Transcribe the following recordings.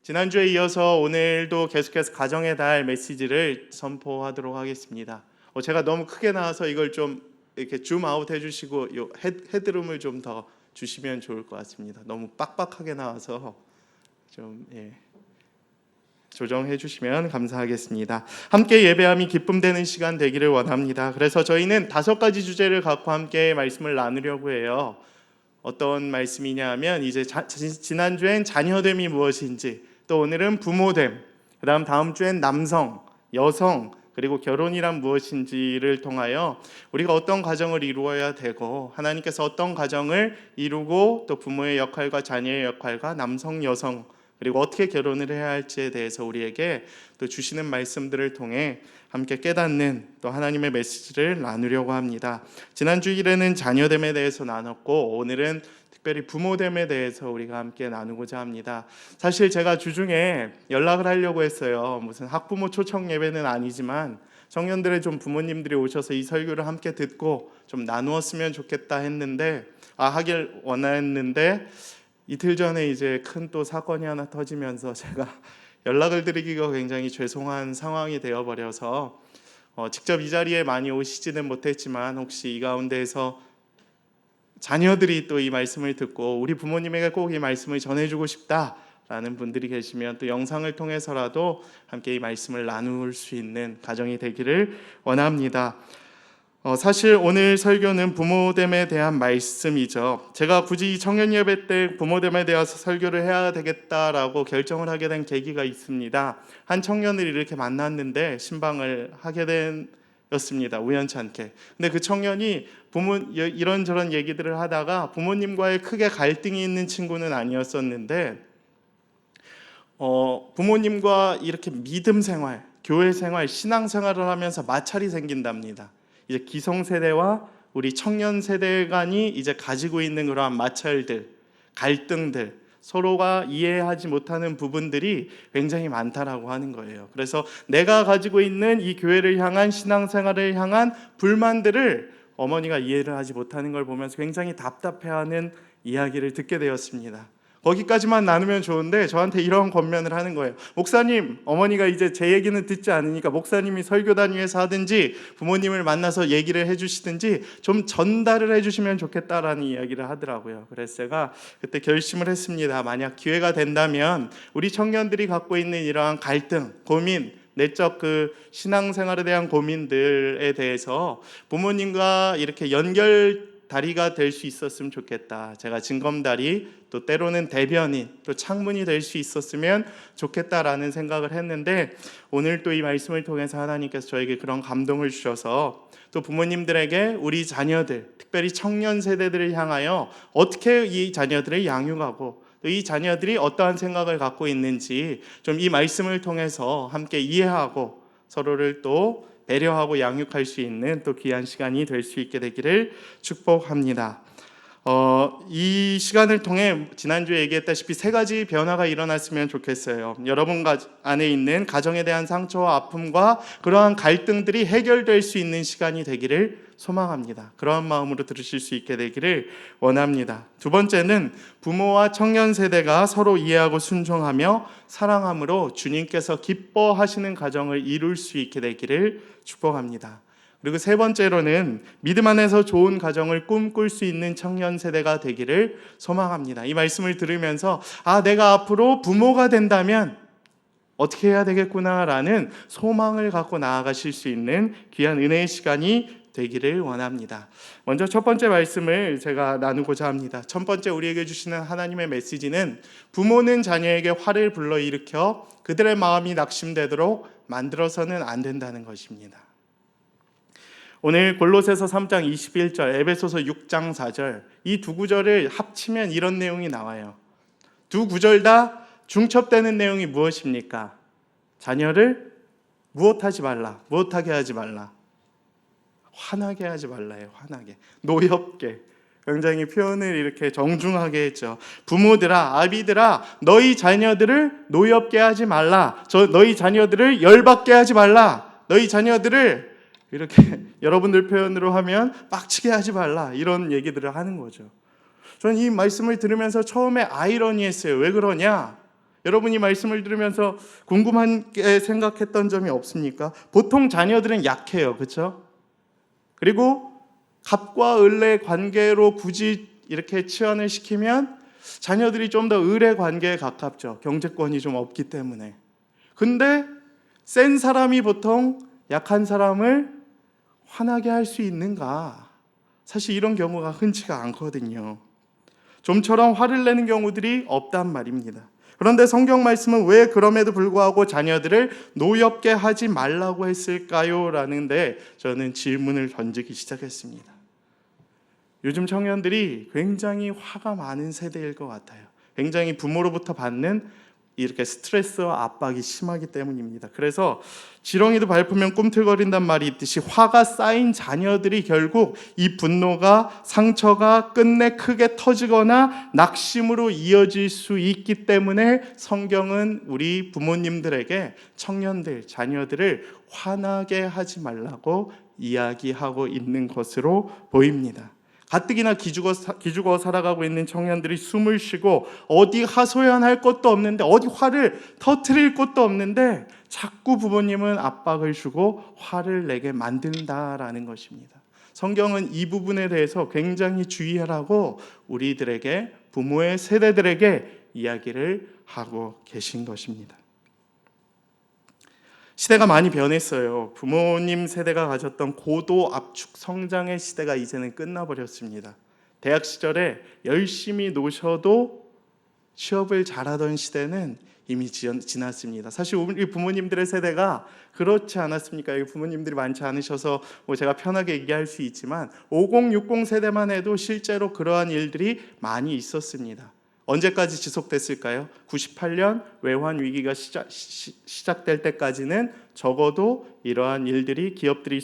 지난주에 이어서 오늘도 계속해서 가정의 달 메시지를 선포하도록 하겠습니다. 제가 너무 크게 나와서 이걸 좀 이렇게 줌아웃 해주시고 요 헤드룸을 좀 더 주시면 좋을 것 같습니다. 너무 빡빡하게 나와서 좀 조정해 주시면 감사하겠습니다. 함께 예배함이 기쁨되는 시간 되기를 원합니다. 그래서 저희는 5가지 주제를 갖고 함께 말씀을 나누려고 해요. 어떤 말씀이냐 하면 이제 지난주엔 자녀됨이 무엇인지, 또 오늘은 부모됨, 다음 주엔 남성, 여성, 그리고 결혼이란 무엇인지를 통하여 우리가 어떤 가정을 이루어야 되고 하나님께서 어떤 가정을 이루고 또 부모의 역할과 자녀의 역할과 남성, 여성 그리고 어떻게 결혼을 해야 할지에 대해서 우리에게 또 주시는 말씀들을 통해 함께 깨닫는 또 하나님의 메시지를 나누려고 합니다. 지난 주일에는 자녀됨에 대해서 나눴고 오늘은 특별히 부모됨에 대해서 우리가 함께 나누고자 합니다. 사실 제가 주중에 연락을 하려고 했어요. 무슨 학부모 초청 예배는 아니지만 청년들의 좀 부모님들이 오셔서 이 설교를 함께 듣고 좀 나누었으면 좋겠다 했는데 하길 원했는데 이틀 전에 이제 큰 또 사건이 하나 터지면서 제가 연락을 드리기가 굉장히 죄송한 상황이 되어버려서 직접 이 자리에 많이 오시지는 못했지만 혹시 이 가운데에서 자녀들이 또 이 말씀을 듣고 우리 부모님에게 꼭 이 말씀을 전해주고 싶다라는 분들이 계시면 또 영상을 통해서라도 함께 이 말씀을 나눌 수 있는 가정이 되기를 원합니다. 사실 오늘 설교는 부모됨에 대한 말씀이죠. 제가 굳이 청년 예배 때 부모됨에 대해서 설교를 해야 되겠다라고 결정을 하게 된 계기가 있습니다. 한 청년을 이렇게 만났는데 신방을 하게 였습니다. 우연찮게. 근데 그 청년이 이런저런 얘기들을 하다가 부모님과의 크게 갈등이 있는 친구는 아니었었는데 부모님과 이렇게 믿음 생활, 교회 생활, 신앙 생활을 하면서 마찰이 생긴답니다. 이제 기성세대와 우리 청년 세대 간이 이제 가지고 있는 그러한 마찰들, 갈등들, 서로가 이해하지 못하는 부분들이 굉장히 많다라고 하는 거예요. 그래서 내가 가지고 있는 이 교회를 향한 신앙생활을 향한 불만들을 어머니가 이해를 하지 못하는 걸 보면서 굉장히 답답해하는 이야기를 듣게 되었습니다. 거기까지만 나누면 좋은데 저한테 이런 권면을 하는 거예요. 목사님, 어머니가 이제 제 얘기는 듣지 않으니까 목사님이 설교단 위에서 하든지 부모님을 만나서 얘기를 해주시든지 좀 전달을 해주시면 좋겠다라는 이야기를 하더라고요. 그래서 제가 그때 결심을 했습니다. 만약 기회가 된다면 우리 청년들이 갖고 있는 이러한 갈등, 고민, 내적 그 신앙생활에 대한 고민들에 대해서 부모님과 이렇게 연결다리가 될 수 있었으면 좋겠다. 제가 징검다리, 또 때로는 대변인, 또 창문이 될 수 있었으면 좋겠다라는 생각을 했는데 오늘 또 이 말씀을 통해서 하나님께서 저에게 그런 감동을 주셔서 또 부모님들에게 우리 자녀들, 특별히 청년 세대들을 향하여 어떻게 이 자녀들을 양육하고 또 이 자녀들이 어떠한 생각을 갖고 있는지 좀 이 말씀을 통해서 함께 이해하고 서로를 또 배려하고 양육할 수 있는 또 귀한 시간이 될 수 있게 되기를 축복합니다. 이 시간을 통해 지난주에 얘기했다시피 3가지 변화가 일어났으면 좋겠어요. 여러분 안에 있는 가정에 대한 상처와 아픔과 그러한 갈등들이 해결될 수 있는 시간이 되기를 소망합니다. 그러한 마음으로 들으실 수 있게 되기를 원합니다. 2번째는 부모와 청년 세대가 서로 이해하고 순종하며 사랑함으로 주님께서 기뻐하시는 가정을 이룰 수 있게 되기를 축복합니다. 그리고 3번째로는 믿음 안에서 좋은 가정을 꿈꿀 수 있는 청년 세대가 되기를 소망합니다. 이 말씀을 들으면서 내가 앞으로 부모가 된다면 어떻게 해야 되겠구나라는 소망을 갖고 나아가실 수 있는 귀한 은혜의 시간이 되기를 원합니다. 먼저 첫 번째 말씀을 제가 나누고자 합니다. 첫 번째 우리에게 주시는 하나님의 메시지는 부모는 자녀에게 화를 불러일으켜 그들의 마음이 낙심되도록 만들어서는 안 된다는 것입니다. 오늘 골로새서 3장 21절, 에베소서 6장 4절 이 2구절을 합치면 이런 내용이 나와요. 2구절 다 중첩되는 내용이 무엇입니까? 자녀를 무엇하지 말라, 무엇하게 하지 말라, 화나게 하지 말라요. 화나게, 노엽게. 굉장히 표현을 이렇게 정중하게 했죠. 부모들아, 아비들아, 너희 자녀들을 노엽게 하지 말라, 너희 자녀들을 열받게 하지 말라, 너희 자녀들을 이렇게 여러분들 표현으로 하면 빡치게 하지 말라, 이런 얘기들을 하는 거죠. 저는 이 말씀을 들으면서 처음에 아이러니했어요. 왜 그러냐? 여러분이 말씀을 들으면서 궁금한 게 생각했던 점이 없습니까? 보통 자녀들은 약해요. 그렇죠? 그리고 갑과 을의 관계로 굳이 이렇게 치환을 시키면 자녀들이 좀 더 을의 관계에 가깝죠. 경제권이 좀 없기 때문에. 근데 센 사람이 보통 약한 사람을 화나게 할 수 있는가? 사실 이런 경우가 흔치가 않거든요. 좀처럼 화를 내는 경우들이 없단 말입니다. 그런데 성경 말씀은 왜 그럼에도 불구하고 자녀들을 노엽게 하지 말라고 했을까요? 라는데 저는 질문을 던지기 시작했습니다. 요즘 청년들이 굉장히 화가 많은 세대일 것 같아요. 굉장히 부모로부터 받는 이렇게 스트레스와 압박이 심하기 때문입니다. 그래서 지렁이도 밟으면 꿈틀거린단 말이 있듯이 화가 쌓인 자녀들이 결국 이 분노가 상처가 끝내 크게 터지거나 낙심으로 이어질 수 있기 때문에 성경은 우리 부모님들에게 청년들, 자녀들을 화나게 하지 말라고 이야기하고 있는 것으로 보입니다. 가뜩이나 기죽어 살아가고 있는 청년들이 숨을 쉬고 어디 하소연할 것도 없는데 어디 화를 터뜨릴 것도 없는데 자꾸 부모님은 압박을 주고 화를 내게 만든다라는 것입니다. 성경은 이 부분에 대해서 굉장히 주의하라고 우리들에게 부모의 세대들에게 이야기를 하고 계신 것입니다. 시대가 많이 변했어요. 부모님 세대가 가졌던 고도 압축 성장의 시대가 이제는 끝나버렸습니다. 대학 시절에 열심히 노셔도 취업을 잘하던 시대는 이미 지났습니다. 사실 우리 부모님들의 세대가 그렇지 않았습니까? 여기 부모님들이 많지 않으셔서 제가 편하게 얘기할 수 있지만 5060 세대만 해도 실제로 그러한 일들이 많이 있었습니다. 언제까지 지속됐을까요? 98년 외환 위기가 시작될 때까지는 적어도 이러한 일들이 기업들이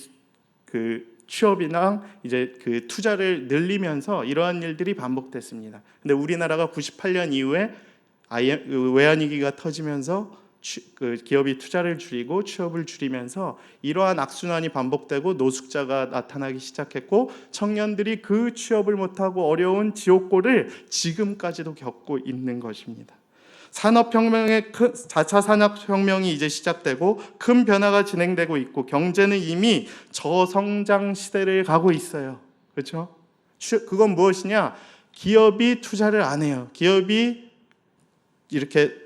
취업이나 이제 투자를 늘리면서 이러한 일들이 반복됐습니다. 근데 우리나라가 98년 이후에 외환 위기가 터지면서 기업이 투자를 줄이고 취업을 줄이면서 이러한 악순환이 반복되고 노숙자가 나타나기 시작했고 청년들이 그 취업을 못하고 어려운 지옥고를 지금까지도 겪고 있는 것입니다. 산업혁명의 4차 산업혁명이 이제 시작되고 큰 변화가 진행되고 있고 경제는 이미 저성장 시대를 가고 있어요. 그렇죠? 그건 무엇이냐? 기업이 투자를 안 해요. 기업이 이렇게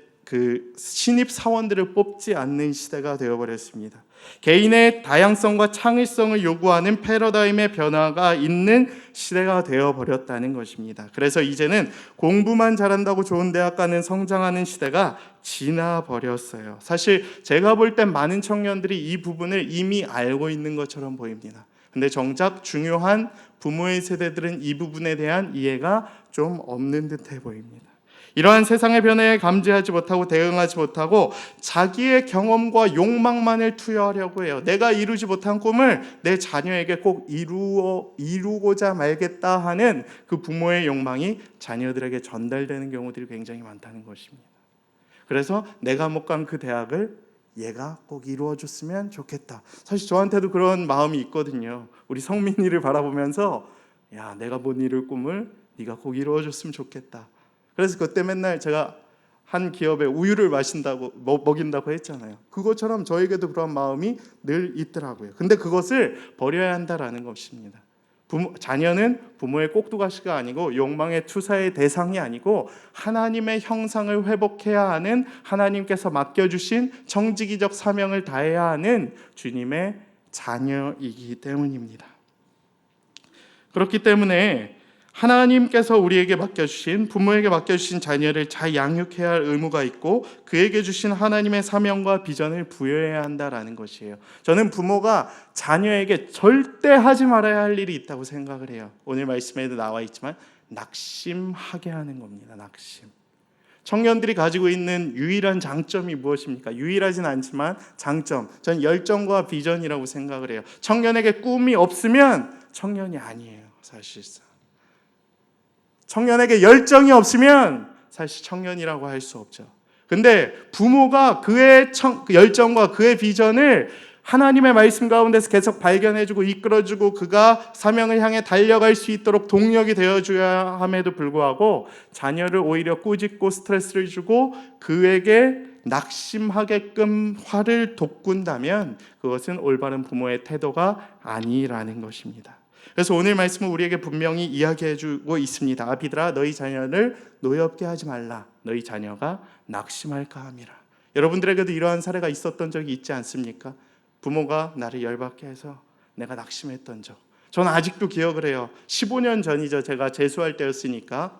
신입 사원들을 뽑지 않는 시대가 되어버렸습니다. 개인의 다양성과 창의성을 요구하는 패러다임의 변화가 있는 시대가 되어버렸다는 것입니다. 그래서 이제는 공부만 잘한다고 좋은 대학 가는 성장하는 시대가 지나버렸어요. 사실 제가 볼 땐 많은 청년들이 이 부분을 이미 알고 있는 것처럼 보입니다. 근데 정작 중요한 부모의 세대들은 이 부분에 대한 이해가 좀 없는 듯해 보입니다. 이러한 세상의 변화에 감지하지 못하고 대응하지 못하고 자기의 경험과 욕망만을 투여하려고 해요. 내가 이루지 못한 꿈을 내 자녀에게 꼭 이루고자 말겠다 하는 그 부모의 욕망이 자녀들에게 전달되는 경우들이 굉장히 많다는 것입니다. 그래서 내가 못 간 그 대학을 얘가 꼭 이루어줬으면 좋겠다. 사실 저한테도 그런 마음이 있거든요. 우리 성민이를 바라보면서 야, 내가 못 이룰 꿈을 네가 꼭 이루어줬으면 좋겠다. 그래서 그때 맨날 제가 한 기업에 우유를 먹인다고 했잖아요. 그것처럼 저에게도 그런 마음이 늘 있더라고요. 근데 그것을 버려야 한다라는 것입니다. 자녀는 부모의 꼭두가시가 아니고 욕망의 투사의 대상이 아니고 하나님의 형상을 회복해야 하는 하나님께서 맡겨주신 청지기적 사명을 다해야 하는 주님의 자녀이기 때문입니다. 그렇기 때문에 하나님께서 우리에게 맡겨주신 부모에게 맡겨주신 자녀를 잘 양육해야 할 의무가 있고 그에게 주신 하나님의 사명과 비전을 부여해야 한다라는 것이에요. 저는 부모가 자녀에게 절대 하지 말아야 할 일이 있다고 생각을 해요. 오늘 말씀에도 나와 있지만 낙심하게 하는 겁니다. 낙심. 청년들이 가지고 있는 유일한 장점이 무엇입니까? 유일하진 않지만 장점. 전 열정과 비전이라고 생각을 해요. 청년에게 꿈이 없으면 청년이 아니에요. 사실상. 청년에게 열정이 없으면 사실 청년이라고 할 수 없죠. 근데 부모가 그의 열정과 그의 비전을 하나님의 말씀 가운데서 계속 발견해주고 이끌어주고 그가 사명을 향해 달려갈 수 있도록 동력이 되어줘야 함에도 불구하고 자녀를 오히려 꾸짖고 스트레스를 주고 그에게 낙심하게끔 화를 돋군다면 그것은 올바른 부모의 태도가 아니라는 것입니다. 그래서 오늘 말씀은 우리에게 분명히 이야기해주고 있습니다. 아비들아 너희 자녀를 노엽게 하지 말라. 너희 자녀가 낙심할까 함이라. 여러분들에게도 이러한 사례가 있었던 적이 있지 않습니까? 부모가 나를 열받게 해서 내가 낙심했던 적. 저는 아직도 기억을 해요. 15년 전이죠. 제가 재수할 때였으니까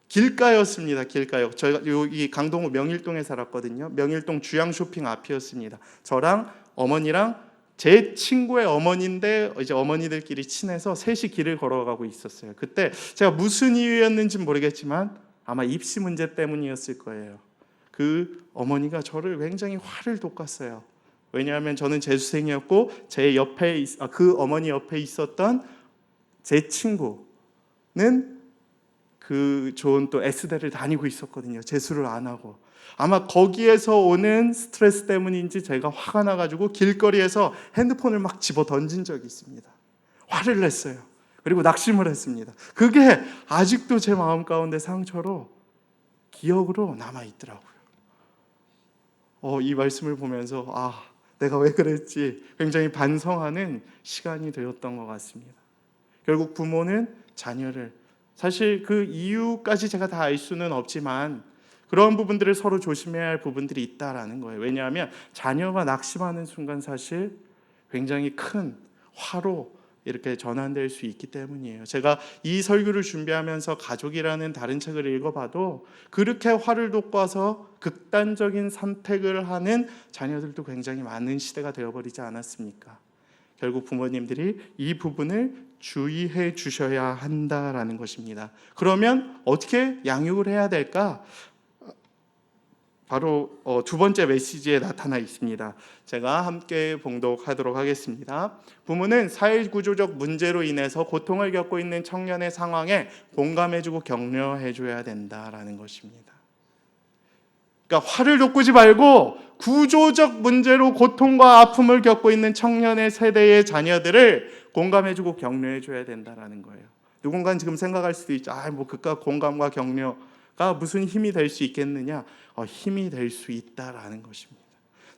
길가였습니다. 길가요. 저희가 여기 강동구 명일동에 살았거든요. 명일동 주양 쇼핑 앞이었습니다. 저랑 어머니랑 제 친구의 어머니인데 이제 어머니들끼리 친해서 셋이 길을 걸어가고 있었어요. 그때 제가 무슨 이유였는지 모르겠지만 아마 입시 문제 때문이었을 거예요. 그 어머니가 저를 굉장히 화를 돋갔어요. 왜냐하면 저는 재수생이었고 제 옆에 그 어머니 옆에 있었던 제 친구는 그 좋은 또 S대를 다니고 있었거든요. 재수를 안 하고. 아마 거기에서 오는 스트레스 때문인지 제가 화가 나가지고 길거리에서 핸드폰을 막 집어 던진 적이 있습니다. 화를 냈어요. 그리고 낙심을 했습니다. 그게 아직도 제 마음 가운데 상처로 기억으로 남아있더라고요. 이 말씀을 보면서 내가 왜 그랬지 굉장히 반성하는 시간이 되었던 것 같습니다. 결국 부모는 자녀를 사실 그 이유까지 제가 다 알 수는 없지만 그런 부분들을 서로 조심해야 할 부분들이 있다라는 거예요. 왜냐하면 자녀가 낙심하는 순간 사실 굉장히 큰 화로 이렇게 전환될 수 있기 때문이에요. 제가 이 설교를 준비하면서 가족이라는 다른 책을 읽어봐도 그렇게 화를 돋궈서 극단적인 선택을 하는 자녀들도 굉장히 많은 시대가 되어버리지 않았습니까? 결국 부모님들이 이 부분을 주의해 주셔야 한다라는 것입니다. 그러면 어떻게 양육을 해야 될까? 바로 두 번째 메시지에 나타나 있습니다. 제가 함께 봉독하도록 하겠습니다. 부모는 사회구조적 문제로 인해서 고통을 겪고 있는 청년의 상황에 공감해주고 격려해줘야 된다라는 것입니다. 그러니까 화를 돋구지 말고 구조적 문제로 고통과 아픔을 겪고 있는 청년의 세대의 자녀들을 공감해주고 격려해줘야 된다라는 거예요. 누군가는 지금 생각할 수도 있죠. 그깟 공감과 격려가 무슨 힘이 될 수 있겠느냐? 힘이 될 수 있다라는 것입니다.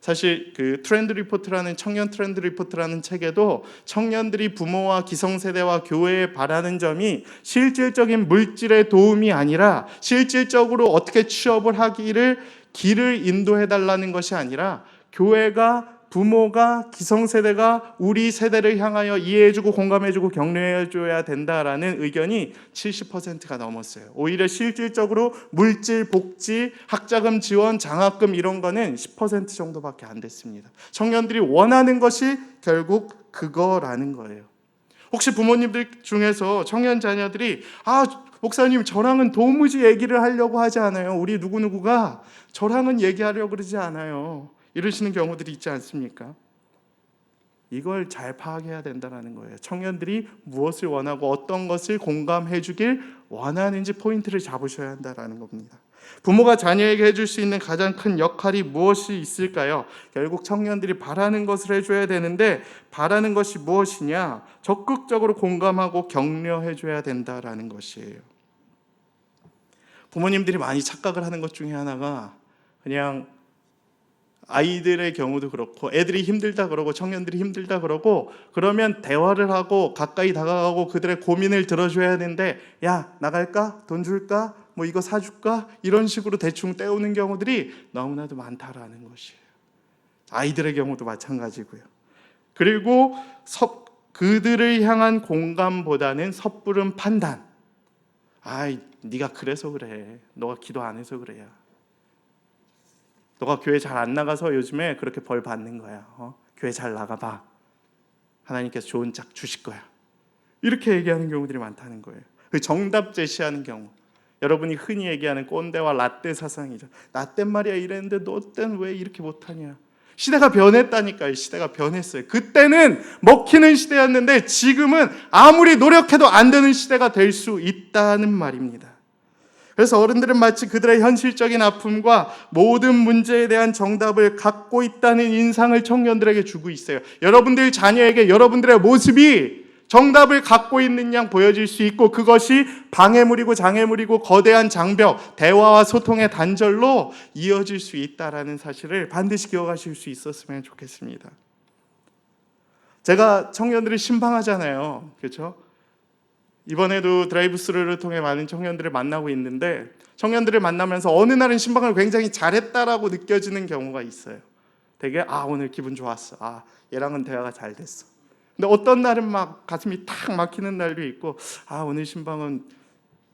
사실 그 트렌드 리포트라는 청년 트렌드 리포트라는 책에도 청년들이 부모와 기성세대와 교회에 바라는 점이 실질적인 물질의 도움이 아니라 실질적으로 어떻게 취업을 하기를 길을 인도해달라는 것이 아니라 교회가 부모가 기성세대가 우리 세대를 향하여 이해해주고 공감해주고 격려해줘야 된다라는 의견이 70%가 넘었어요. 오히려 실질적으로 물질, 복지, 학자금 지원, 장학금 이런 거는 10% 정도밖에 안 됐습니다. 청년들이 원하는 것이 결국 그거라는 거예요. 혹시 부모님들 중에서 청년 자녀들이 목사님 저랑은 도무지 얘기를 하려고 하지 않아요. 우리 누구누구가 저랑은 얘기하려고 그러지 않아요. 이러시는 경우들이 있지 않습니까? 이걸 잘 파악해야 된다는 거예요. 청년들이 무엇을 원하고 어떤 것을 공감해 주길 원하는지 포인트를 잡으셔야 한다는 겁니다. 부모가 자녀에게 해줄 수 있는 가장 큰 역할이 무엇이 있을까요? 결국 청년들이 바라는 것을 해줘야 되는데 바라는 것이 무엇이냐? 적극적으로 공감하고 격려해 줘야 된다는 것이에요. 부모님들이 많이 착각을 하는 것 중에 하나가 그냥 아이들의 경우도 그렇고 애들이 힘들다 그러고 청년들이 힘들다 그러고 그러면 대화를 하고 가까이 다가가고 그들의 고민을 들어줘야 하는데 야 나갈까? 돈 줄까? 이거 사줄까? 이런 식으로 대충 때우는 경우들이 너무나도 많다라는 것이에요. 아이들의 경우도 마찬가지고요. 그리고 그들을 향한 공감보다는 섣부른 판단. 네가 그래서 그래. 너가 기도 안 해서 그래요. 너가 교회 잘 안 나가서 요즘에 그렇게 벌 받는 거야. 교회 잘 나가봐. 하나님께서 좋은 짝 주실 거야. 이렇게 얘기하는 경우들이 많다는 거예요. 그 정답 제시하는 경우. 여러분이 흔히 얘기하는 꼰대와 라떼 사상이죠. 나 땐 말이야 이랬는데 너 땐 왜 이렇게 못하냐. 시대가 변했다니까요. 시대가 변했어요. 그때는 먹히는 시대였는데 지금은 아무리 노력해도 안 되는 시대가 될 수 있다는 말입니다. 그래서 어른들은 마치 그들의 현실적인 아픔과 모든 문제에 대한 정답을 갖고 있다는 인상을 청년들에게 주고 있어요. 여러분들 자녀에게 여러분들의 모습이 정답을 갖고 있는 양 보여질 수 있고, 그것이 방해물이고 장애물이고 거대한 장벽, 대화와 소통의 단절로 이어질 수 있다는 사실을 반드시 기억하실 수 있었으면 좋겠습니다. 제가 청년들을 신방하잖아요. 그렇죠? 이번에도 드라이브스루를 통해 많은 청년들을 만나고 있는데, 청년들을 만나면서 어느 날은 신방을 굉장히 잘했다라고 느껴지는 경우가 있어요. 되게 오늘 기분 좋았어. 얘랑은 대화가 잘 됐어. 근데 어떤 날은 막 가슴이 탁 막히는 날도 있고, 오늘 신방은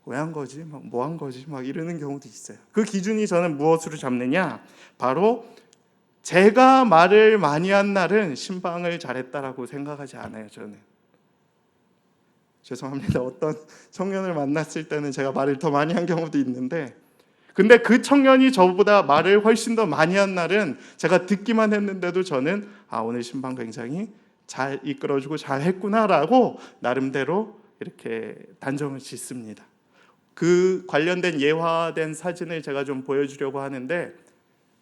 왜 한 거지? 뭐 한 거지? 막 이러는 경우도 있어요. 그 기준이 저는 무엇으로 잡느냐? 바로 제가 말을 많이 한 날은 신방을 잘했다라고 생각하지 않아요. 저는 죄송합니다. 어떤 청년을 만났을 때는 제가 말을 더 많이 한 경우도 있는데, 근데 그 청년이 저보다 말을 훨씬 더 많이 한 날은 제가 듣기만 했는데도 저는 오늘 신방 굉장히 잘 이끌어주고 잘 했구나라고 나름대로 이렇게 단정을 짓습니다. 그 관련된 예화된 사진을 제가 좀 보여주려고 하는데,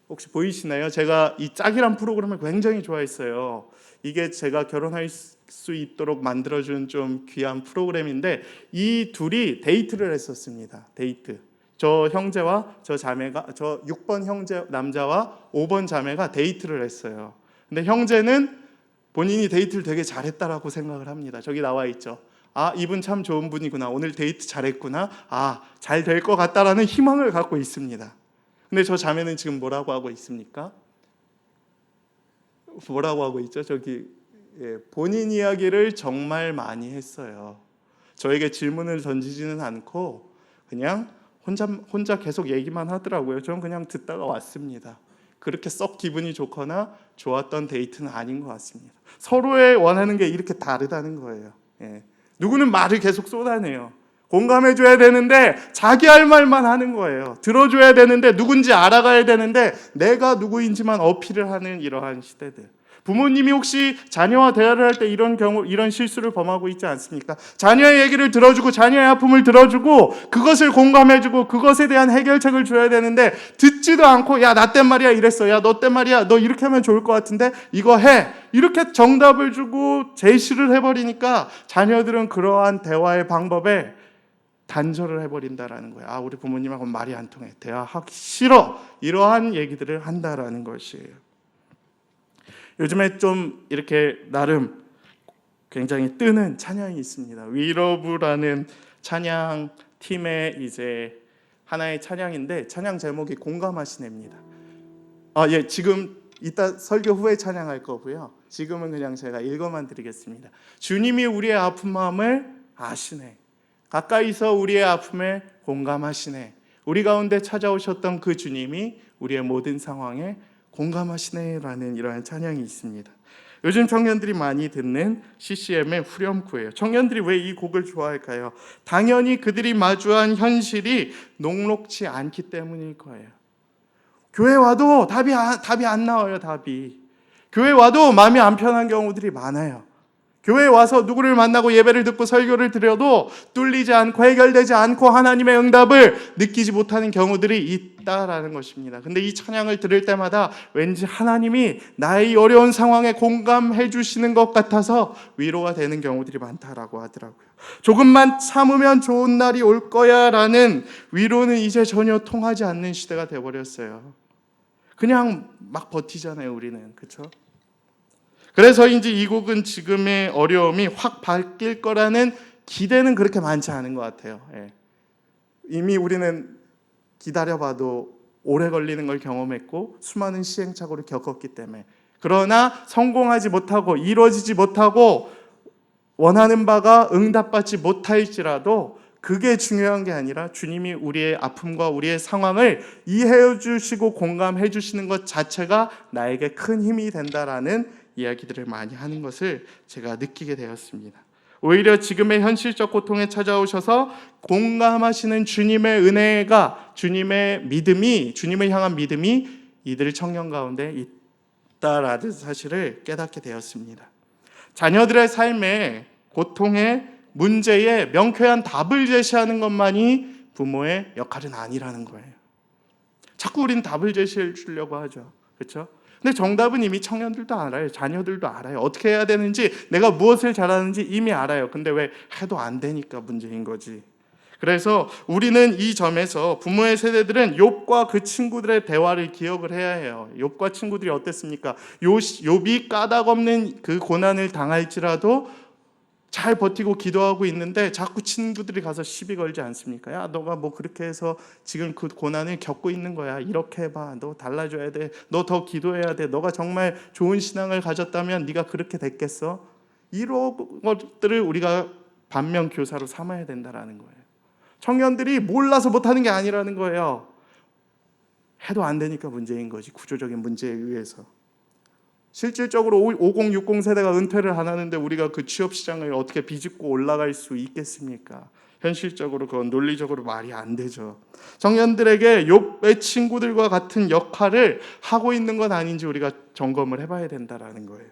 혹시 보이시나요? 제가 이 짝이란 프로그램을 굉장히 좋아했어요. 이게 제가 결혼할 수 있도록 만들어준 좀 귀한 프로그램인데, 이 둘이 데이트를 했었습니다. 데이트. 저 형제와 저 자매가, 저 6번 형제 남자와 5번 자매가 데이트를 했어요. 근데 형제는 본인이 데이트를 되게 잘했다라고 생각을 합니다. 저기 나와 있죠. 이분 참 좋은 분이구나. 오늘 데이트 잘했구나. 잘 될 것 같다라는 희망을 갖고 있습니다. 근데 저 자매는 지금 뭐라고 하고 있습니까? 뭐라고 하고 있죠? 저기 본인 이야기를 정말 많이 했어요. 저에게 질문을 던지지는 않고 그냥 혼자 계속 얘기만 하더라고요. 저는 그냥 듣다가 왔습니다. 그렇게 썩 기분이 좋거나 좋았던 데이트는 아닌 것 같습니다. 서로의 원하는 게 이렇게 다르다는 거예요. 누구는 말을 계속 쏟아내요. 공감해줘야 되는데 자기 할 말만 하는 거예요. 들어줘야 되는데 누군지 알아가야 되는데 내가 누구인지만 어필을 하는 이러한 시대들. 부모님이 혹시 자녀와 대화를 할 때 이런 실수를 범하고 있지 않습니까? 자녀의 얘기를 들어주고 자녀의 아픔을 들어주고 그것을 공감해주고 그것에 대한 해결책을 줘야 되는데 듣지도 않고 나 땐 말이야 이랬어. 너 땐 말이야 너 이렇게 하면 좋을 것 같은데 이거 해. 이렇게 정답을 주고 제시를 해버리니까 자녀들은 그러한 대화의 방법에 단절을 해버린다라는 거예요. 우리 부모님하고 말이 안 통해. 대화하기 싫어. 이러한 얘기들을 한다라는 것이에요. 요즘에 좀 이렇게 나름 굉장히 뜨는 찬양이 있습니다. 위러브라는 찬양 팀의 이제 하나의 찬양인데, 찬양 제목이 공감하시네입니다. 지금 이따 설교 후에 찬양할 거고요. 지금은 그냥 제가 읽어만 드리겠습니다. 주님이 우리의 아픈 마음을 아시네. 가까이서 우리의 아픔에 공감하시네. 우리 가운데 찾아오셨던 그 주님이 우리의 모든 상황에 공감하시네라는 이러한 찬양이 있습니다. 요즘 청년들이 많이 듣는 CCM의 후렴구예요. 청년들이 왜 이 곡을 좋아할까요? 당연히 그들이 마주한 현실이 녹록지 않기 때문일 거예요. 교회 와도 답이 안 나와요. 교회 와도 마음이 안 편한 경우들이 많아요. 교회에 와서 누구를 만나고 예배를 듣고 설교를 드려도 뚫리지 않고 해결되지 않고 하나님의 응답을 느끼지 못하는 경우들이 있다라는 것입니다. 근데 이 찬양을 들을 때마다 왠지 하나님이 나의 어려운 상황에 공감해 주시는 것 같아서 위로가 되는 경우들이 많다라고 하더라고요. 조금만 참으면 좋은 날이 올 거야 라는 위로는 이제 전혀 통하지 않는 시대가 되어버렸어요. 그냥 막 버티잖아요, 우리는. 그렇죠? 그래서인지 이 곡은 지금의 어려움이 확 바뀔 거라는 기대는 그렇게 많지 않은 것 같아요. 이미 우리는 기다려봐도 오래 걸리는 걸 경험했고 수많은 시행착오를 겪었기 때문에. 그러나 성공하지 못하고 이루어지지 못하고 원하는 바가 응답받지 못할지라도 그게 중요한 게 아니라 주님이 우리의 아픔과 우리의 상황을 이해해 주시고 공감해 주시는 것 자체가 나에게 큰 힘이 된다라는 이야기들을 많이 하는 것을 제가 느끼게 되었습니다. 오히려 지금의 현실적 고통에 찾아오셔서 공감하시는 주님의 은혜가, 주님의 믿음이, 주님을 향한 믿음이 이들 청년 가운데 있다라는 사실을 깨닫게 되었습니다. 자녀들의 삶에 고통의 문제에 명쾌한 답을 제시하는 것만이 부모의 역할은 아니라는 거예요. 자꾸 우린 답을 제시해 주려고 하죠. 그렇죠? 근데 정답은 이미 청년들도 알아요. 자녀들도 알아요. 어떻게 해야 되는지, 내가 무엇을 잘하는지 이미 알아요. 근데 왜 해도 안 되니까 문제인 거지. 그래서 우리는 이 점에서 부모의 세대들은 욥과 그 친구들의 대화를 기억을 해야 해요. 욥과 친구들이 어땠습니까? 욥이 까닭 없는 그 고난을 당할지라도 잘 버티고 기도하고 있는데 자꾸 친구들이 가서 시비 걸지 않습니까? 야, 너가 뭐 그렇게 해서 지금 그 고난을 겪고 있는 거야. 이렇게 해봐. 너 달라져야 돼. 너 더 기도해야 돼. 너가 정말 좋은 신앙을 가졌다면 네가 그렇게 됐겠어? 이런 것들을 우리가 반면 교사로 삼아야 된다라는 거예요. 청년들이 몰라서 못하는 게 아니라는 거예요. 해도 안 되니까 문제인 거지. 구조적인 문제에 의해서. 실질적으로 5060 세대가 은퇴를 안 하는데 우리가 그 취업시장을 어떻게 비집고 올라갈 수 있겠습니까? 현실적으로 그건 논리적으로 말이 안 되죠. 청년들에게 욥의 친구들과 같은 역할을 하고 있는 건 아닌지 우리가 점검을 해봐야 된다라는 거예요.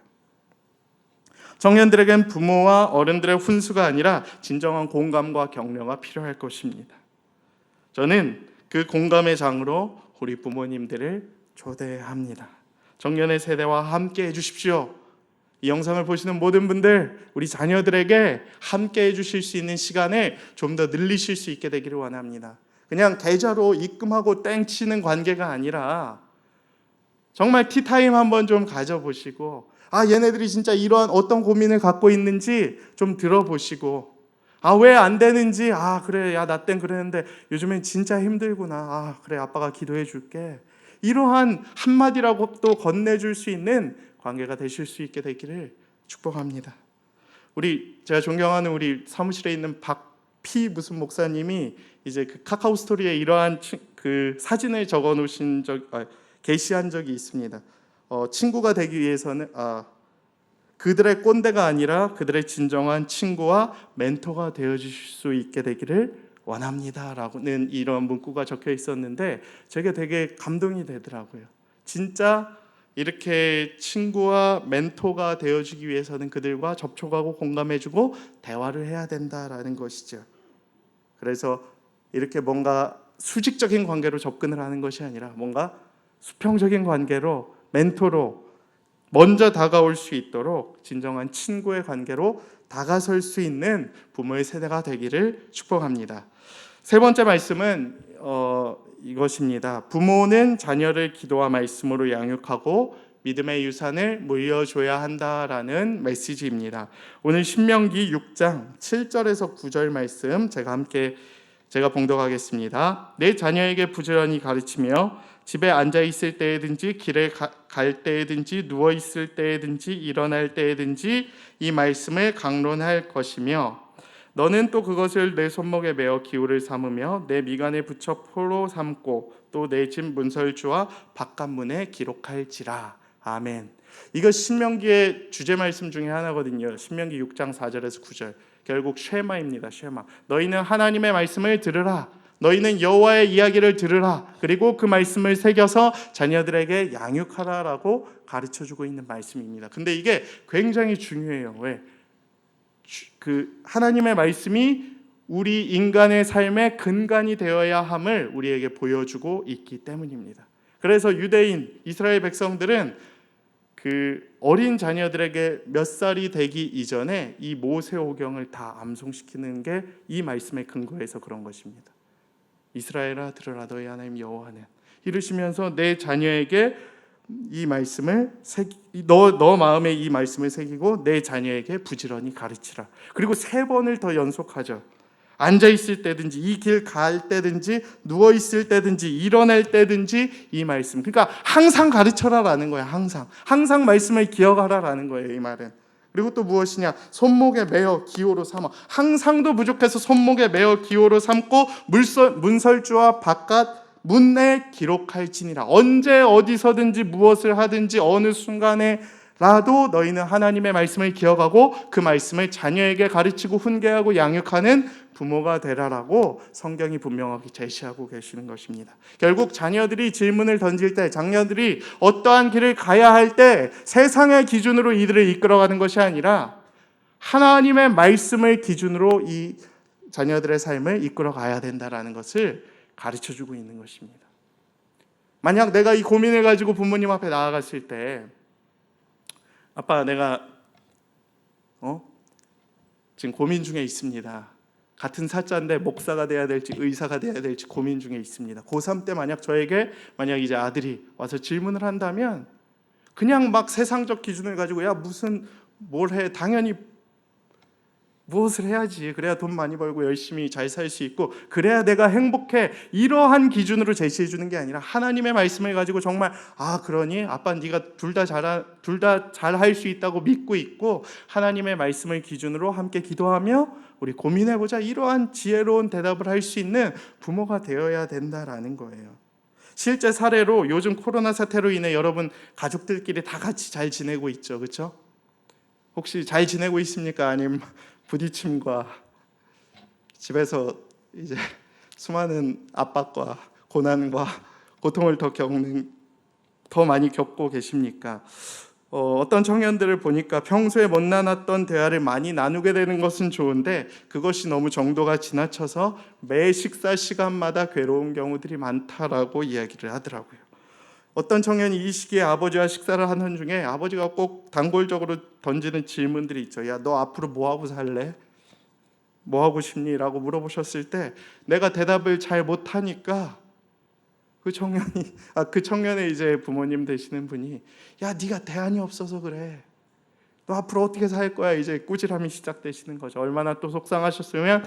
청년들에겐 부모와 어른들의 훈수가 아니라 진정한 공감과 격려가 필요할 것입니다. 저는 그 공감의 장으로 우리 부모님들을 초대합니다. 청년의 세대와 함께 해주십시오. 이 영상을 보시는 모든 분들, 우리 자녀들에게 함께 해주실 수 있는 시간을 좀 더 늘리실 수 있게 되기를 원합니다. 그냥 계좌로 입금하고 땡치는 관계가 아니라 정말 티타임 한번 좀 가져보시고, 얘네들이 진짜 이러한 어떤 고민을 갖고 있는지 좀 들어보시고, 왜 안 되는지, 그래, 야, 나 땐 그랬는데 요즘엔 진짜 힘들구나. 그래, 아빠가 기도해 줄게. 이러한 한마디라고 또 건네줄 수 있는 관계가 되실 수 있게 되기를 축복합니다. 제가 존경하는 우리 사무실에 있는 박피 무슨 목사님이 이제 그 카카오 스토리에 이러한 그 사진을 적어 놓으신 게시한 적이 있습니다. 친구가 되기 위해서는 그들의 꼰대가 아니라 그들의 진정한 친구와 멘토가 되어주실 수 있게 되기를 원합니다라는 이런 문구가 적혀 있었는데 제게 되게 감동이 되더라고요. 진짜 이렇게 친구와 멘토가 되어주기 위해서는 그들과 접촉하고 공감해주고 대화를 해야 된다라는 것이죠. 그래서 이렇게 뭔가 수직적인 관계로 접근을 하는 것이 아니라 뭔가 수평적인 관계로, 멘토로 먼저 다가올 수 있도록 진정한 친구의 관계로 다가설 수 있는 부모의 세대가 되기를 축복합니다. 세 번째 말씀은 이것입니다. 부모는 자녀를 기도와 말씀으로 양육하고 믿음의 유산을 물려줘야 한다라는 메시지입니다. 오늘 신명기 6장 7절에서 9절 말씀 제가 봉독하겠습니다. 내 자녀에게 부지런히 가르치며 집에 앉아 있을 때에든지 길에 갈 때에든지 누워 있을 때에든지 일어날 때에든지 이 말씀을 강론할 것이며 너는 또 그것을 내 손목에 메어 기호를 삼으며 내 미간에 붙여 표로 삼고 또 내 집 문설주와 바깥문에 기록할지라. 아멘. 이거 신명기의 주제 말씀 중에 하나거든요. 신명기 6장 4절에서 9절. 결국 쉐마입니다. 쉐마. 너희는 하나님의 말씀을 들으라. 너희는 여호와의 이야기를 들으라. 그리고 그 말씀을 새겨서 자녀들에게 양육하라라고 가르쳐주고 있는 말씀입니다. 근데 이게 굉장히 중요해요. 왜? 그 하나님의 말씀이 우리 인간의 삶의 근간이 되어야 함을 우리에게 보여주고 있기 때문입니다. 그래서 유대인 이스라엘 백성들은 그 어린 자녀들에게 몇 살이 되기 이전에 이 모세오경을 다 암송시키는 게 이 말씀의 근거에서 그런 것입니다. 이스라엘아 들으라 너희 하나님 여호와는 이르시면서 내 자녀에게 이 말씀을 너 마음에 이 말씀을 새기고 내 자녀에게 부지런히 가르치라. 그리고 3번을 더 연속하죠. 앉아 있을 때든지 이 길 갈 때든지 누워 있을 때든지 일어날 때든지 이 말씀. 그러니까 항상 가르쳐라라는 거예요. 항상 말씀을 기억하라라는 거예요. 이 말은. 그리고 또 무엇이냐? 손목에 메어 기호로 삼아. 항상도 부족해서 손목에 메어 기호로 삼고 문설주와 바깥 문에 기록할지니라. 언제 어디서든지 무엇을 하든지 어느 순간에라도 너희는 하나님의 말씀을 기억하고 그 말씀을 자녀에게 가르치고 훈계하고 양육하는 부모가 되라라고 성경이 분명하게 제시하고 계시는 것입니다. 결국 자녀들이 질문을 던질 때, 자녀들이 어떠한 길을 가야 할 때 세상의 기준으로 이들을 이끌어가는 것이 아니라 하나님의 말씀을 기준으로 이 자녀들의 삶을 이끌어 가야 된다라는 것을 가르쳐주고 있는 것입니다. 만약 내가 이 고민을 가지고 부모님 앞에 나아갔을 때, 아빠 내가 지금 고민 중에 있습니다. 같은 사자인데 목사가 돼야 될지 의사가 돼야 될지 고민 중에 있습니다. 고3 때 만약 이제 아들이 와서 질문을 한다면 그냥 막 세상적 기준을 가지고 야 무슨 뭘 해, 당연히 무엇을 해야지, 그래야 돈 많이 벌고 열심히 잘 살 수 있고 그래야 내가 행복해, 이러한 기준으로 제시해 주는 게 아니라 하나님의 말씀을 가지고 정말 그러니 아빠 네가 둘 다 잘할 수 있다고 믿고 있고 하나님의 말씀을 기준으로 함께 기도하며 우리 고민해보자, 이러한 지혜로운 대답을 할 수 있는 부모가 되어야 된다라는 거예요. 실제 사례로 요즘 코로나 사태로 인해 여러분 가족들끼리 다 같이 잘 지내고 있죠, 그렇죠? 혹시 잘 지내고 있습니까? 아니면 부딪힘과 집에서 이제 수많은 압박과 고난과 고통을 더 많이 겪고 계십니까? 어떤 청년들을 보니까 평소에 못 나눴던 대화를 많이 나누게 되는 것은 좋은데 그것이 너무 정도가 지나쳐서 매 식사 시간마다 괴로운 경우들이 많다라고 이야기를 하더라고요. 어떤 청년이 이 시기에 아버지와 식사를 하는 중에 아버지가 꼭 단골적으로 던지는 질문들이 있죠. 야, 너 앞으로 뭐 하고 살래? 뭐 하고 싶니? 라고 물어보셨을 때 내가 대답을 잘 못하니까 그 청년의 이제 부모님 되시는 분이 야, 네가 대안이 없어서 그래. 너 앞으로 어떻게 살 거야? 이제 꾸지람이 시작되시는 거죠. 얼마나 또 속상하셨으면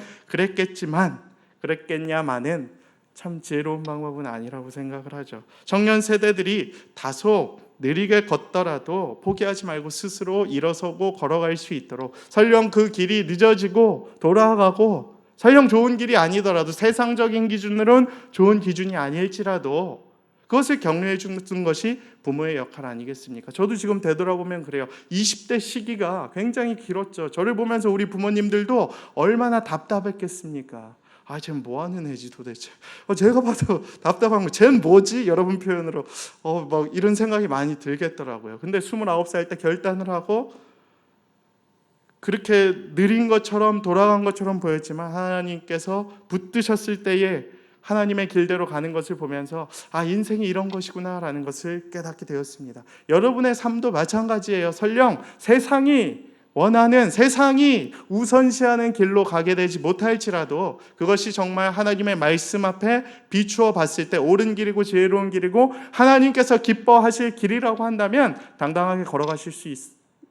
그랬겠냐마는 참 지혜로운 방법은 아니라고 생각을 하죠. 청년 세대들이 다소 느리게 걷더라도 포기하지 말고 스스로 일어서고 걸어갈 수 있도록, 설령 그 길이 늦어지고 돌아가고 설령 좋은 길이 아니더라도 세상적인 기준으로는 좋은 기준이 아닐지라도 그것을 격려해 주는 것이 부모의 역할 아니겠습니까? 저도 지금 되돌아보면 그래요. 20대 시기가 굉장히 길었죠. 저를 보면서 우리 부모님들도 얼마나 답답했겠습니까? 쟤는 뭐 하는 애지 도대체? 제가 봐도 답답한 거, 쟤는 뭐지? 여러분 표현으로 막 이런 생각이 많이 들겠더라고요. 근데 29살 때 결단을 하고 그렇게 느린 것처럼 돌아간 것처럼 보였지만 하나님께서 붙드셨을 때에 하나님의 길대로 가는 것을 보면서 인생이 이런 것이구나 라는 것을 깨닫게 되었습니다. 여러분의 삶도 마찬가지예요. 설령 세상이 우선시하는 길로 가게 되지 못할지라도 그것이 정말 하나님의 말씀 앞에 비추어 봤을 때 옳은 길이고 지혜로운 길이고 하나님께서 기뻐하실 길이라고 한다면 당당하게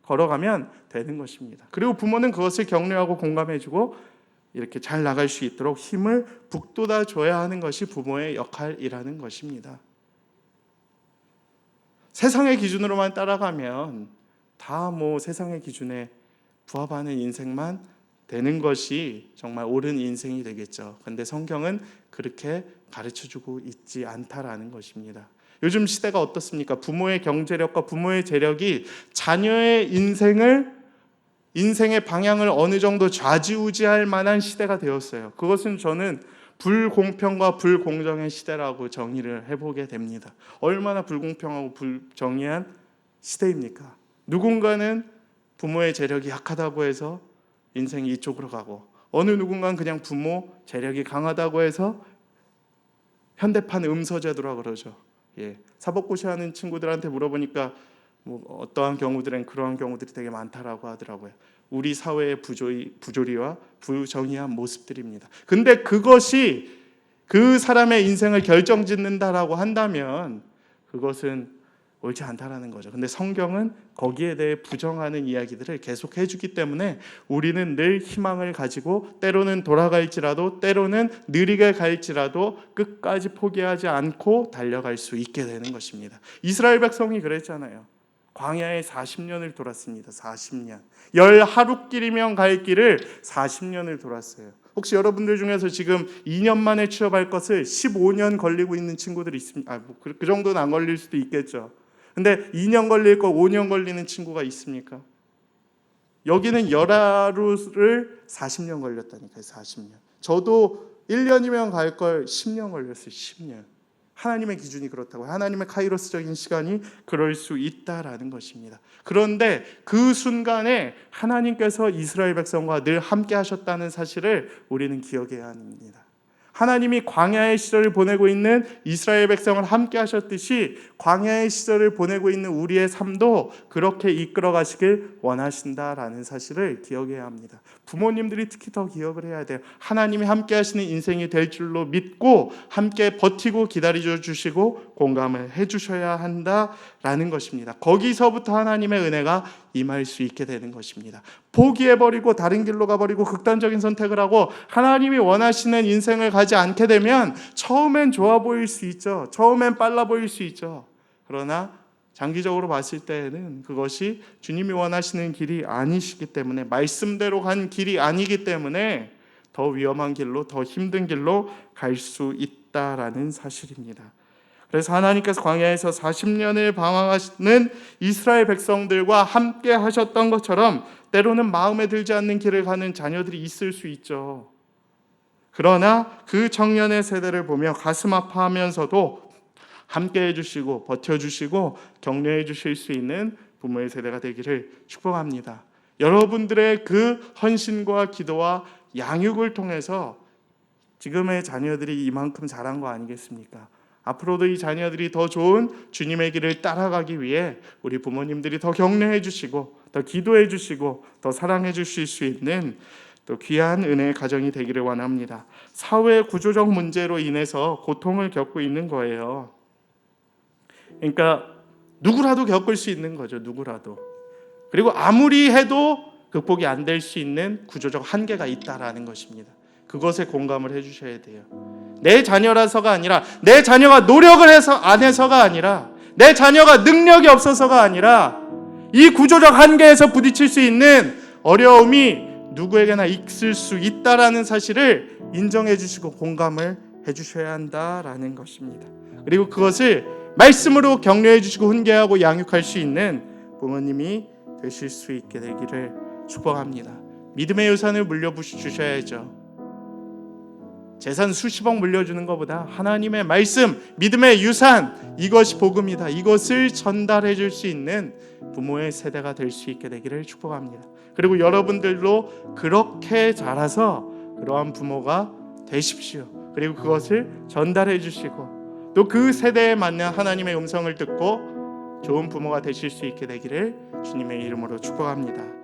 걸어가면 되는 것입니다. 그리고 부모는 그것을 격려하고 공감해주고 이렇게 잘 나갈 수 있도록 힘을 북돋아 줘야 하는 것이 부모의 역할이라는 것입니다. 세상의 기준으로만 따라가면 다 세상의 기준에 부합하는 인생만 되는 것이 정말 옳은 인생이 되겠죠. 그런데 성경은 그렇게 가르쳐주고 있지 않다라는 것입니다. 요즘 시대가 어떻습니까? 부모의 경제력과 부모의 재력이 자녀의 인생의 방향을 어느 정도 좌지우지할 만한 시대가 되었어요. 그것은 저는 불공평과 불공정의 시대라고 정의를 해보게 됩니다. 얼마나 불공평하고 불정의한 시대입니까? 누군가는 부모의 재력이 약하다고 해서 인생이 이쪽으로 가고 어느 누군가는 그냥 부모 재력이 강하다고 해서 현대판 음서제도라고 그러죠. 사법고시 하는 친구들한테 물어보니까 어떠한 경우들은 그러한 경우들이 되게 많다라고 하더라고요. 우리 사회의 부조리와 부정의한 모습들입니다. 근데 그것이 그 사람의 인생을 결정짓는다라고 한다면 그것은 옳지 않다라는 거죠. 근데 성경은 거기에 대해 부정하는 이야기들을 계속 해주기 때문에 우리는 늘 희망을 가지고 때로는 돌아갈지라도 때로는 느리게 갈지라도 끝까지 포기하지 않고 달려갈 수 있게 되는 것입니다. 이스라엘 백성이 그랬잖아요. 광야에 40년을 돌았습니다. 40년. 10하루길이면 갈 길을 40년을 돌았어요. 혹시 여러분들 중에서 지금 2년 만에 취업할 것을 15년 걸리고 있는 친구들이 있습니까? 그 정도는 안 걸릴 수도 있겠죠. 근데 2년 걸릴 거 5년 걸리는 친구가 있습니까? 여기는 열하루를 40년 걸렸다니까요. 40년. 저도 1년이면 갈 걸 10년 걸렸어요. 10년. 하나님의 기준이 그렇다고, 하나님의 카이로스적인 시간이 그럴 수 있다라는 것입니다. 그런데 그 순간에 하나님께서 이스라엘 백성과 늘 함께 하셨다는 사실을 우리는 기억해야 합니다. 하나님이 광야의 시절을 보내고 있는 이스라엘 백성을 함께 하셨듯이 광야의 시절을 보내고 있는 우리의 삶도 그렇게 이끌어 가시길 원하신다라는 사실을 기억해야 합니다. 부모님들이 특히 더 기억을 해야 돼요. 하나님이 함께 하시는 인생이 될 줄로 믿고 함께 버티고 기다려 주시고 공감을 해 주셔야 한다라는 것입니다. 거기서부터 하나님의 은혜가 임할 수 있게 되는 것입니다. 포기해버리고 다른 길로 가버리고 극단적인 선택을 하고 하나님이 원하시는 인생을 가지 않게 되면 처음엔 좋아 보일 수 있죠. 처음엔 빨라 보일 수 있죠. 그러나 장기적으로 봤을 때에는 그것이 주님이 원하시는 길이 아니시기 때문에, 말씀대로 간 길이 아니기 때문에 더 위험한 길로, 더 힘든 길로 갈 수 있다라는 사실입니다. 그래서 하나님께서 광야에서 40년을 방황하시는 이스라엘 백성들과 함께 하셨던 것처럼 때로는 마음에 들지 않는 길을 가는 자녀들이 있을 수 있죠. 그러나 그 청년의 세대를 보며 가슴 아파하면서도 함께 해주시고 버텨주시고 격려해 주실 수 있는 부모의 세대가 되기를 축복합니다. 여러분들의 그 헌신과 기도와 양육을 통해서 지금의 자녀들이 이만큼 자란 거 아니겠습니까? 앞으로도 이 자녀들이 더 좋은 주님의 길을 따라가기 위해 우리 부모님들이 더 격려해 주시고 더 기도해 주시고 더 사랑해 주실 수 있는 또 귀한 은혜의 가정이 되기를 원합니다. 사회 구조적 문제로 인해서 고통을 겪고 있는 거예요. 그러니까 누구라도 겪을 수 있는 거죠. 누구라도. 그리고 아무리 해도 극복이 안 될 수 있는 구조적 한계가 있다라는 것입니다. 그것에 공감을 해주셔야 돼요. 내 자녀라서가 아니라, 내 자녀가 노력을 해서 안 해서가 아니라, 내 자녀가 능력이 없어서가 아니라 이 구조적 한계에서 부딪힐 수 있는 어려움이 누구에게나 있을 수 있다라는 사실을 인정해 주시고 공감을 해 주셔야 한다라는 것입니다. 그리고 그것을 말씀으로 격려해 주시고 훈계하고 양육할 수 있는 부모님이 되실 수 있게 되기를 축복합니다. 믿음의 유산을 물려주셔야죠. 재산 수십억 물려주는 것보다 하나님의 말씀, 믿음의 유산, 이것이 복음이다. 이것을 전달해 줄 수 있는 부모의 세대가 될 수 있게 되기를 축복합니다. 그리고 여러분들도 그렇게 자라서 그러한 부모가 되십시오. 그리고 그것을 전달해 주시고 또 그 세대에 맞는 하나님의 음성을 듣고 좋은 부모가 되실 수 있게 되기를 주님의 이름으로 축복합니다.